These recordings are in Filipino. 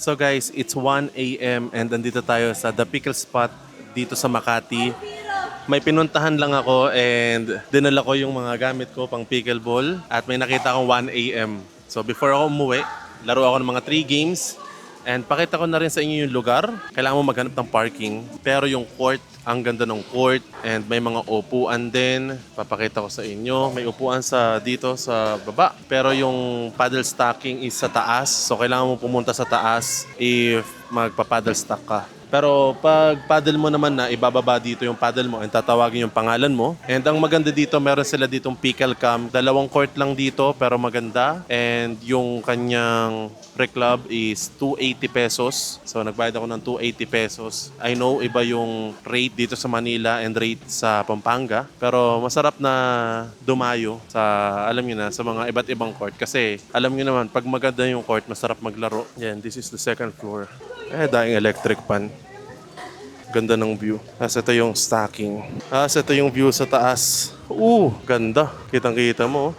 So guys, it's 1 a.m. and andito tayo sa The Pickle Spot dito sa Makati. May pinuntahan lang ako and dinala ko yung mga gamit ko pang pickleball at may nakita akong 1 a.m. So before ako umuwi, laro ako ng mga 3 games and pakita ko na rin sa inyo yung lugar. Kailangan mo maghanap ng parking pero yung court, ang ganda ng court and may mga upuan din. Papakita ko sa inyo. May upuan dito sa baba pero yung paddle stacking is sa taas. So kailangan mo pumunta sa taas if magpa-paddle stack ka. Pero pag paddle mo naman na, ibababa dito yung paddle mo and tatawagin yung pangalan mo. And ang maganda dito, meron sila ditong pickle cam. 2 court lang dito pero maganda. And yung kanyang pre-club is 280 pesos. So nagbayad ako ng 280 pesos. I know iba yung rate dito sa Manila and rate sa Pampanga. Pero masarap na dumayo sa, alam niyo na, sa mga iba't ibang court. Kasi alam niyo naman, pag maganda yung court, masarap maglaro. Yan, this is the second floor. Daing electric pan. Ganda ng view. Ito yung stacking. Ito yung view sa taas. Ganda. Kitang-kita mo.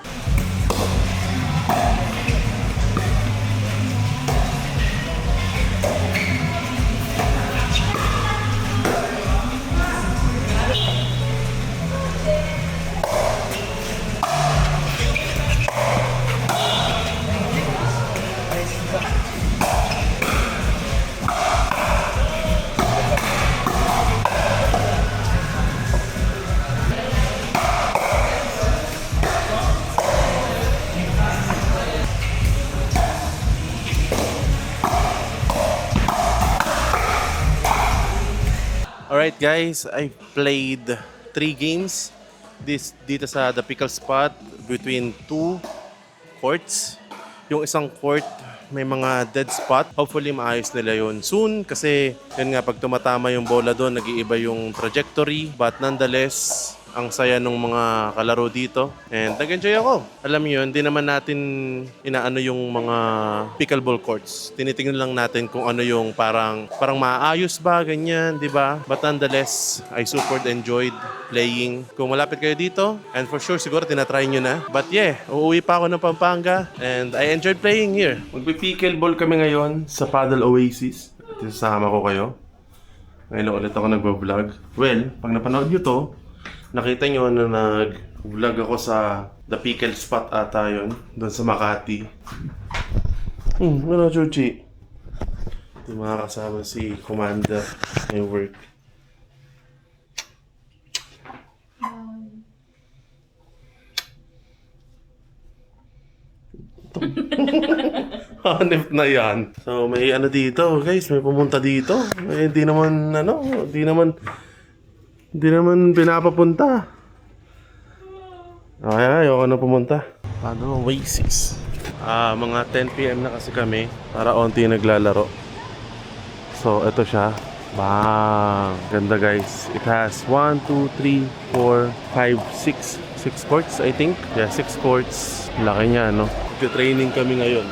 Alright guys, I played 3 games dito sa The Pickle Spot between 2 courts. Yung isang court may mga dead spot. Hopefully maayos nila yun soon kasi yun nga, pag tumatama yung bola doon, nag-iiba yung trajectory. But nonetheless, ang saya ng mga kalaro dito. And nag-enjoy ako. Alam niyo yun, di naman natin inaano yung mga pickleball courts. Tinitingnan lang natin kung ano yung parang maayos ba, ganyan, di ba? But nonetheless, I super enjoyed playing. Kung malapit kayo dito, and for sure, siguro tinatry nyo na. But yeah, uuwi pa ako ng Pampanga and I enjoyed playing here. Magpi-pickleball kami ngayon sa Paddle Oasis. Sasama ko kayo. Ngayon ulit ako nagbablog. Well, pag napanood nyo to, nakita nyo na nag-vlog ako sa The Pickle Spot ata yun, doon sa Makati. Ano, Chuchi? Hindi makakasama si Commander may work. Hanip na yan. So may ano dito, guys, may pumunta dito. Hindi naman pinapapunta. Ayoko na pumunta. Paano? Oasis. Mga 10 PM na kasi kami. Para onti naglalaro. So, ito siya. Bang! Ganda guys. It has 1, 2, 3, 4, 5, 6 courts I think. Yeah, 6 courts. Laki niya, no? Training kami ngayon.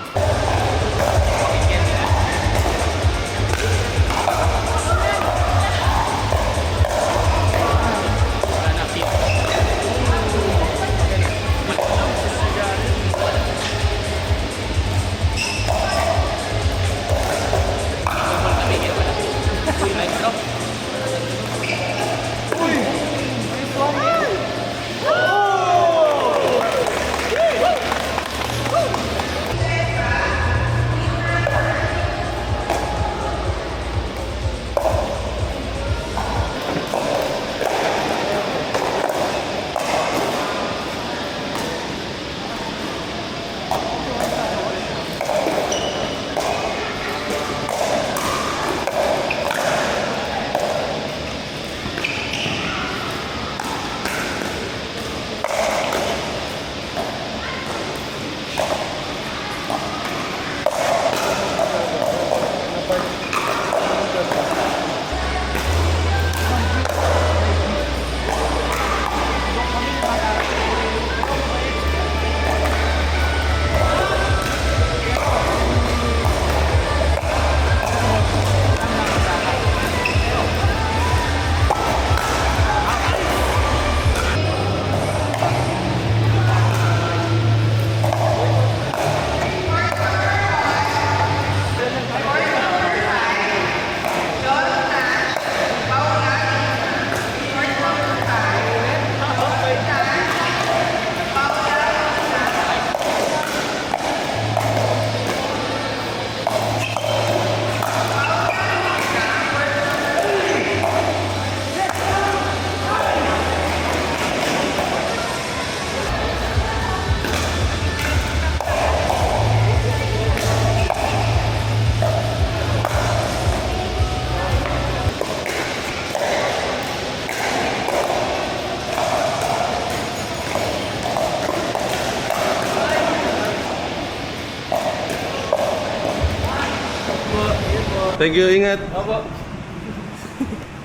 Thank you, ingat.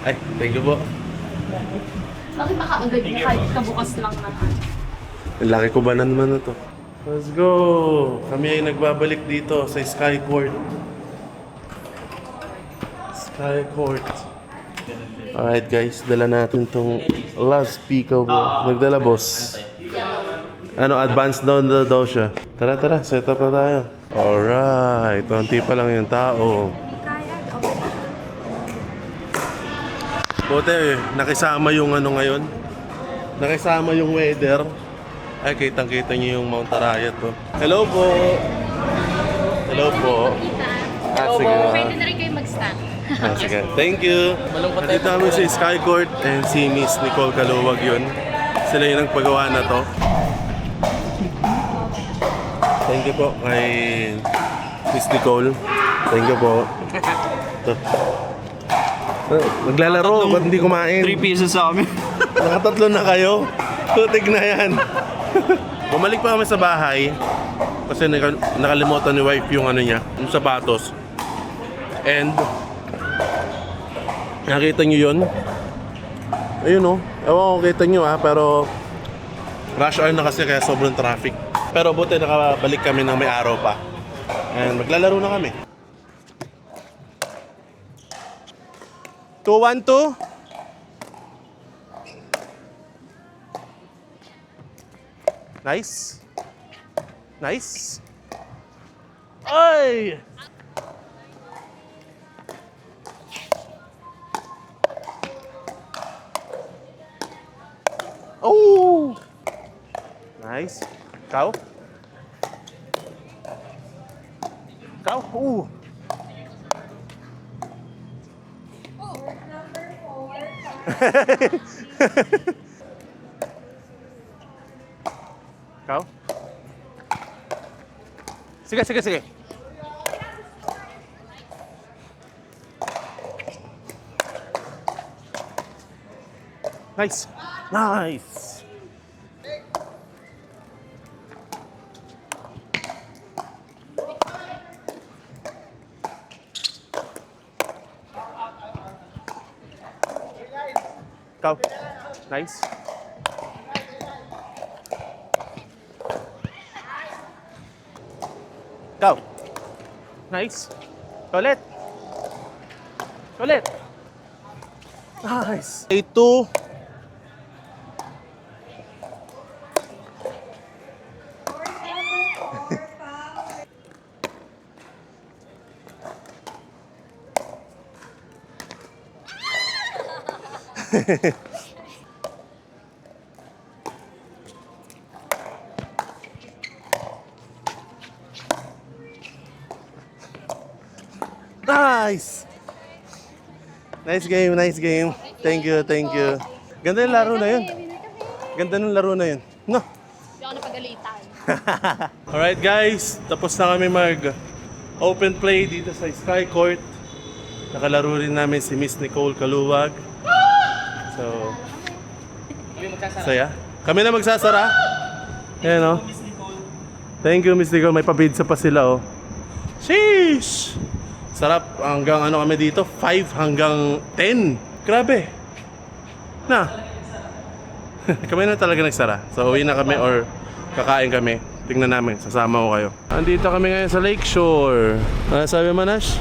Ay, thank you po. Bakit baka agad na kahit kabukas lang na? Ang laki ko ba na naman na to? Let's go! Kami ay nagbabalik dito sa Sky Court. Sky Court. Alright guys, dala natin tong Las Pico po. Nagdala boss. Ano, advance down daw siya. Tara, tara, set up na tayo. Alright, konti pa lang yung tao. Buti, nakisama yung ano ngayon. Nakisama yung weather. Ay, kitang-kita niyo yung Mount Arayat to. Hello po! Hello po! Sige na. Pwede na rin kayo mag-stand. Sige. Thank you! Nandito kami sa Sky Court and si Miss Nicole Caluwag yun. Sila yung nagpagawa na to. Thank you po kay Miss Nicole. Thank you po. Ito. Naglalaro, ba't hindi kumain? 3 pieces sa amin. Nakatatlo na kayo. Putik na yan. Bumalik pa kami sa bahay kasi nakalimutan ni wife yung ano niya, yung sapatos. And nakita nyo yun? Ayun o. Ewan ko kita nyo pero rush hour na kasi kaya sobrang traffic. Pero buti nakabalik kami ng may araw pa. And maglalaro na kami. 2-1-2. Nice. Nice. Ay! Oh! Nice. Kau? Kau? Kau? Sige, sige, sige. Nice. Nice. Kau. Nice. Kau. Nice. Ulit. Ulit. Nice. Ito. Nice! Nice game, nice game. Thank you, thank you. Ganda yung laro na yun. Ganda ng laro na yun. No? Hindi ako napagalitan. Alright guys, tapos na kami mag-open play dito sa Sky Court. Nakalaro rin namin si Miss Nicole Caluwag. So, saya. Kami na magsasara. Ayan o. Thank you Miss Nicole, may pabidsa pa sila o. Sheesh! Sarap, hanggang ano kami dito, 5 hanggang 10. Grabe. Na. Kami na talaga nagsara. So uwi na kami or kakain kami. Tingnan namin, sasama ko kayo. Andito kami ngayon sa Lakeshore. Ano sabi mo, Nash?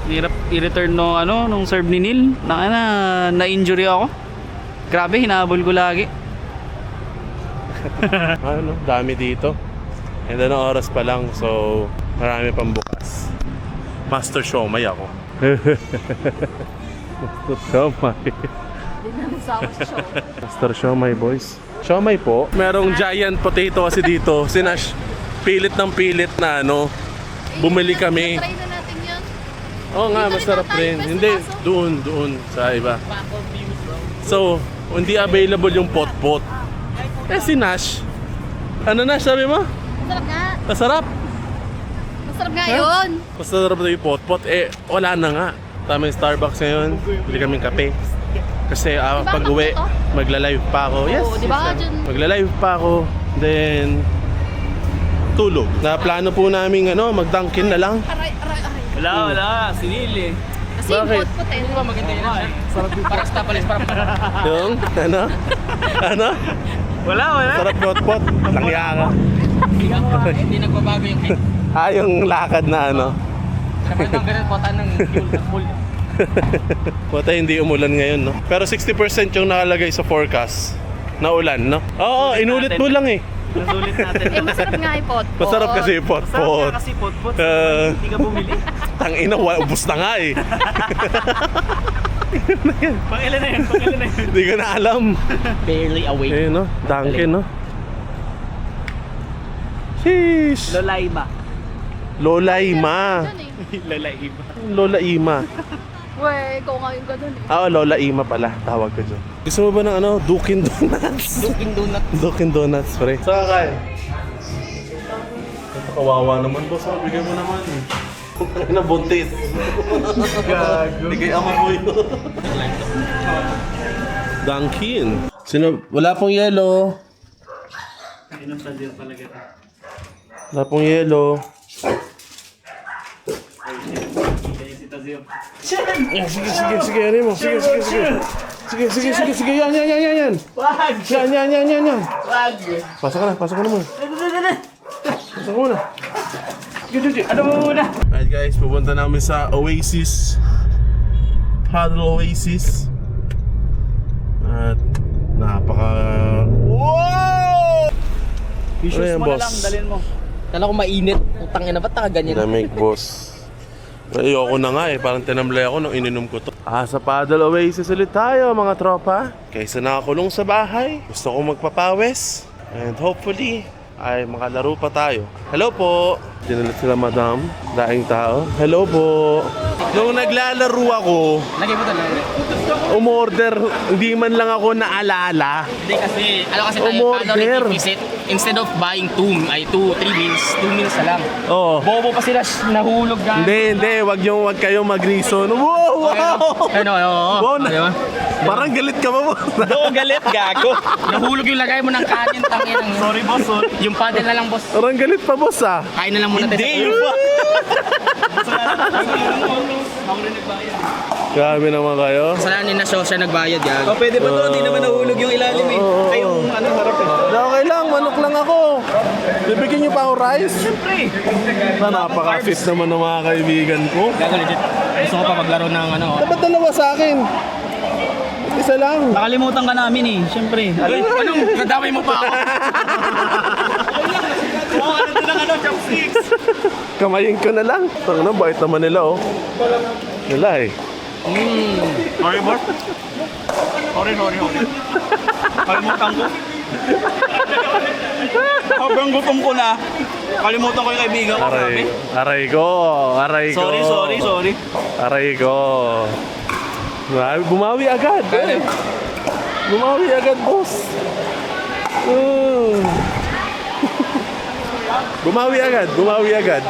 Hirap i-return nung serve ni Neil. Na-injury ako. Grabe, hinahabol ko lagi. Ano, dami dito. And anong oras pa lang, so marami pang bukas. Master Siomay ako. Master Siomay. Hindi na nagsama sa show. Master Siomay, boys. Siomay po. Merong giant potato kasi dito. Si Nash, pilit ng pilit na bumili kami. Try na natin yun. Oo nga, Dito rin masarap tayo, rin. basta Hindi, kaso. doon, sa iba. So, hindi available yung pot-pot. Eh si Nash, ano Nash sabi mo? Masarap nga. Masarap. Masarap nga yun. Masarap na yung pot-pot. Eh, wala na nga. Tama yung Starbucks ngayon. Bili kaming kape. Kasi Di ba pag uwi, ang to? magla-live pa ako. Yes, Oo, di ba yes, dyan? magla-live pa ako. Then, tulog. Na plano po namin mag-Dunkin na lang. Aray, aray, aray. Wala. Sinil eh. Kasi Bakit? pot-pot eh. Diba maganda yun? Para stapalis, para Yung, ano? Ano? Wala. Sarap pot-pot. Langya ka. Hindi nagbabago yung height. Yung lakad na ano. Dapat ang ganun potan ng fuel. Buti hindi umulan ngayon, no? Pero 60% yung nakalagay sa forecast na ulan, no? Oo, inulit mo lang eh. Nasulit natin. Eh, masarap nga yung pot-pot. Masarap kasi pot-pot. kasi pot-pot. Eh, Hindi ka bumili. Tangina, ubus na nga eh. Pangilan na yun. Hindi ko na alam. Barely awake. Eh, no? Dunkin, no? Sheesh! Lola Ima. Lola Ima. Ganun eh. Lola Ima. Lola Ima. Weh, ikaw nga yung ganun eh. Ah, Lola Ima pala. Tawag ko dyan. Gusto mo ba ng ano? Dunkin Donuts? Dunkin Donut. Dunkin Donuts, pre. Saan ka kain? Kawawa naman, boss. Bigay mo naman. Ang ina, buntis. Gago. Bigay ama mo yun. Dunkin. Sino? Wala pong yelo. Wala pong yelo. Sige, ano mo? Sige, yan. Wag! Yan. Wag! Pasok ka na muna. Pasok ka muna. Ano mo muna? Alright guys, pupunta namin sa Oasis. Paddle Oasis. At napaka... Wow! Issues Ano yan, mo na boss? lang, dalhin mo. Kala ko mainit. Putang ina, ba't nakaganyan? Lamig, boss. Ayoko na nga eh, parang tinamlay ako nung ininom ko to. Sa Paddle Oasis ulit tayo mga tropa. Kaysa nakakulong sa bahay, gusto ko magpapawis. And hopefully, ay makalaro pa tayo. Hello po! Dinalit sila madam, daing tao. Hello po! Nung naglalaro ako, Lagay mo doon. umorder, hindi man lang ako naalala. Hindi kasi, ano kasi tayo, Umorder. calorie deficit. Instead of buying 3 meals, 2 meals na lang. Oo. Bobo pa sila, nahulog ka. Hindi, wag kayo mag-reason. Wow! Ano, Wow, di ba? parang galit ka ba mo? Doon galit, gago. Nahulog yung lagay mo ng kanin, tangin. Sorry, boss. Yung paddle na lang, boss. Parang galit pa, boss ah. Kain na lang muna tayo. Hindi, yung Grabe naman kayo. Kasalanan na siya nagbayad, gago. Pwede ba to? Di naman nahulog yung ilalim eh. Ay, yung ano, harap eh. Okay lang, manok lang ako. Bibigyan niyo pa ako rice? Siyempre. Napaka-fit naman ng mga kaibigan ko. Gago, legit. Gusto ko pa maglaro ng ano. Dapat dalawa sa akin. Isa lang. Nakalimutan ka namin eh, siyempre. Anong nadamay mo pa ako? Kamayin ko na lang. Tangina, bait naman nila oh. Nila eh. Sorry, boss. Sorry. Kalimutan ko. Sobrang gutom ko na. Kalimutan ko yung kaibigan ko. Aray ko. Sorry. Aray ko. Bumawi agad. Bumawi agad, boss. Bumawi agad.